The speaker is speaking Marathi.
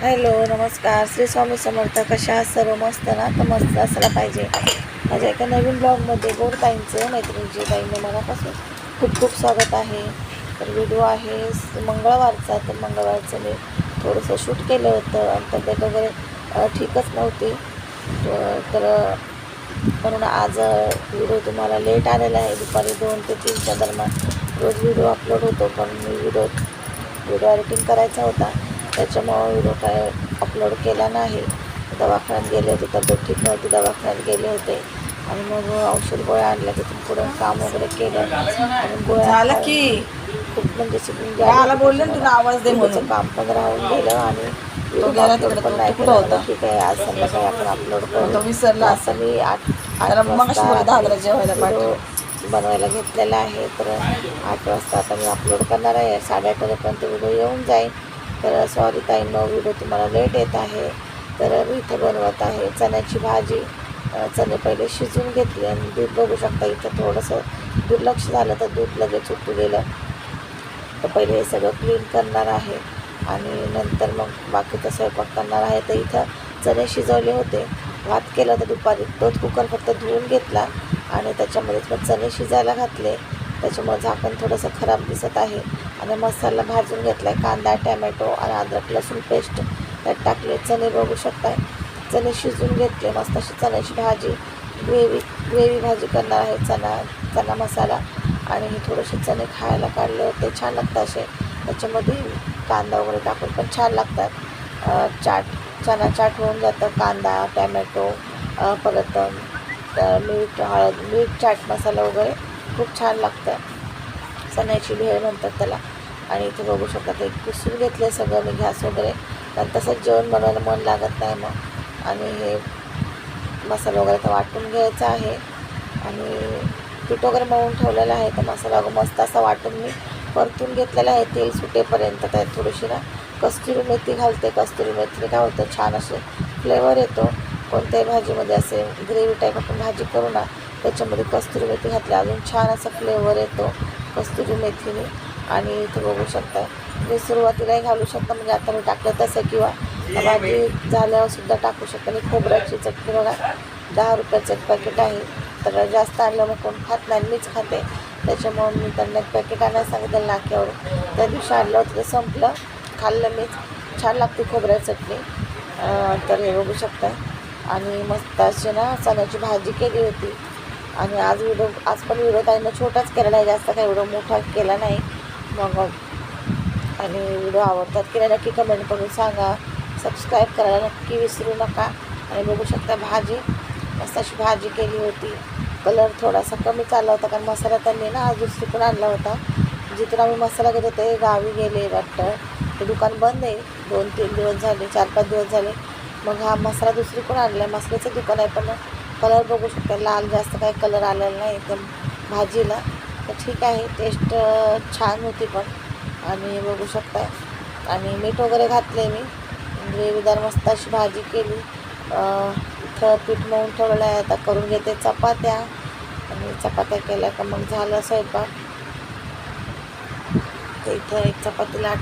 हॅलो नमस्कार, श्री स्वामी समर्थ. कशा आहात सर्व? मस्त ना? तर मस्त असला पाहिजे. माझ्या एका नवीन ब्लॉगमध्ये गोड मैत्रिणीची ताईंनी मनापासून खूप खूप स्वागत आहे. तर व्हिडिओ आहे मंगळवारचा. तर मंगळवारचं मी थोडंसं शूट केलं होतं आणि तब्येत वगैरे ठीकच नव्हती. तर म्हणून आज व्हिडिओ तुम्हाला लेट आलेला आहे. दुपारी 2 ते 3च्या दरम्यान रोज व्हिडिओ अपलोड होतो, पण मी व्हिडिओ एडिटिंग करायचा होता, त्याच्यामुळं व्हिडिओ काय अपलोड केला नाही. दवाखान्यात गेले होते, तब्येत ठीक नव्हती, दवाखान्यात गेले होते आणि मग औषध गोळ्या आणल्या. तिथून पुढं काम वगैरे केलं आणि गोळ्या झालं की खूप म्हणजे शिकून मला बोलले ना तुला आवाज दे म्हणून. काम पण राहून गेलं आणि तो गेला अपलोड तिकडे, पण नाही कुठं केलं. होता? ठीक आहे, आज संध्याकाळी आपण अपलोड तो करू. विसरला असं मी 8 मग वाजता जेवायला व्हिडिओ बनवायला घेतलेला आहे. तर 8 वाजता आता मी अपलोड करणार आहे. 8:30 वाजेपर्यंत व्हिडिओ येऊन जाईल. तर सॉरी ताईंनो, व्हिडिओ तुम्हाला लेट येत आहे. तर मी इथं बनवत आहे चण्याची भाजी. चणे पहिले शिजवून घेतले आणि दूध बघू शकता. इथं थोडंसं दुर्लक्ष झालं तर दूध लगेच उतू गेलं. तर पहिले हे सगळं क्लीन करणार आहे आणि नंतर मग बाकीचा स्वयंपाक करणार आहे. तर इथं चणे शिजवले होते, भात केला होता दुपारी, तोच कुकर फक्त धुवून घेतला आणि त्याच्यामध्येच मग चणे शिजायला घातले. त्याच्यामुळे झाकण थोडंसं खराब दिसत आहे. आणि मसाला भाजून घेतला आहे, कांदा, टॅमॅटो आणि अद्रक लसूण पेस्ट त्यात टाकले. चणे बघू शकताय, चणे शिजून घेतले. मस्त अशी चण्याची भाजी, ग्रेव्ही भाजी करणार आहे. चणा मसाला आणि हे थोडेसे चणे खायला काढले होते, छान लागतात असे. त्याच्यामध्ये कांदा वगैरे टाकून पण छान लागतात. चणा चाट होऊन जातं. कांदा, टॅमॅटो, परत मीठ, हळद, मीठ, चाट मसाला वगैरे खूप छान लागतं. चण्याची भेळ म्हणतात त्याला. आणि इथे बघू शकता ते पुसून घेतले सगळं मी गॅस वगैरे, कारण तसंच जेवण बनवायला मन लागत नाही मग. आणि हे मसाला वगैरे तर वाटून घ्यायचा आहे आणि पीठ वगैरे मळून ठेवलेलं आहे. तर मसाला मस्त असा वाटून मी परतून घेतलेला आहे तेल सुटेपर्यंत. त्यात थोडीशी ना कस्तुरी मेथी घालते. कस्तुरी मेथीने काय होतं, छान असे फ्लेवर येतो. कोणत्याही भाजीमध्ये असे ग्रेव्ही टाईप आपण भाजी करू ना, त्याच्यामध्ये कस्तुरी मेथी घातली अजून छान असा फ्लेवर येतो कस्तुरी मेथीने. आणि इथे बघू शकता, मी सुरुवातीलाही घालू शकता, म्हणजे आता मी टाकलं तसं, किंवा भाजी झाल्यावर सुद्धा टाकू शकता. आणि खोबऱ्याची चटणी बघा, 10 रुपयाचं एक पॅकेट आहे. तर जास्त आणलं मग कोण खात नाही, मीच खाते. त्याच्यामुळं मी त्यांना एक पॅकेट आणायला सांगितलं नाक्यावर. त्या दिवशी आणलं होतं, ते संपलं, खाल्लं मीच. छान लागते खोबऱ्याची चटणी. तर हे बघू शकता. आणि मस्त अशी ना चण्याची भाजी केली होती. आणि आज पण व्हिडिओ ताईनं छोटाच केलेला आहे, जास्त काही व्हिडिओ मोठा केला नाही. मग आणि व्हिडिओ आवडतात की नाही नक्की कमेंट करून सांगा. सबस्क्राईब करायला नक्की विसरू नका. आणि बघू शकता भाजी, मस्त अशी भाजी केली होती. कलर थोडासा कमी चालला होता, कारण मसाला त्यांनी ना आज दुसरीकडून आणला होता. जिथून आम्ही मसाला घेतो ते गावी गेले वाटतं. ते दुकान बंद आहे, 2-3 दिवस झाले, 4-5 दिवस झाले. मग हा मसाला दुसरीकडून आणला आहे. मसाल्याचं दुकान आहे, पण कलर बघू शकता लाल, जास्त काही कलर आलेला नाही एकदम भाजीला. तर ठीक आहे, टेस्ट छान होती पण. आणि बघू शकता, आणि मीठ वगैरे घातले मी. ग्रेव्हीदार मस्त अशी भाजी केली. इथं पीठ मळून ठेवलं आहे, आता करून घेते चपात्या. आणि चपात्या केल्या का मग झालं स्वयंपाक. तर इथं एक चपाती लाट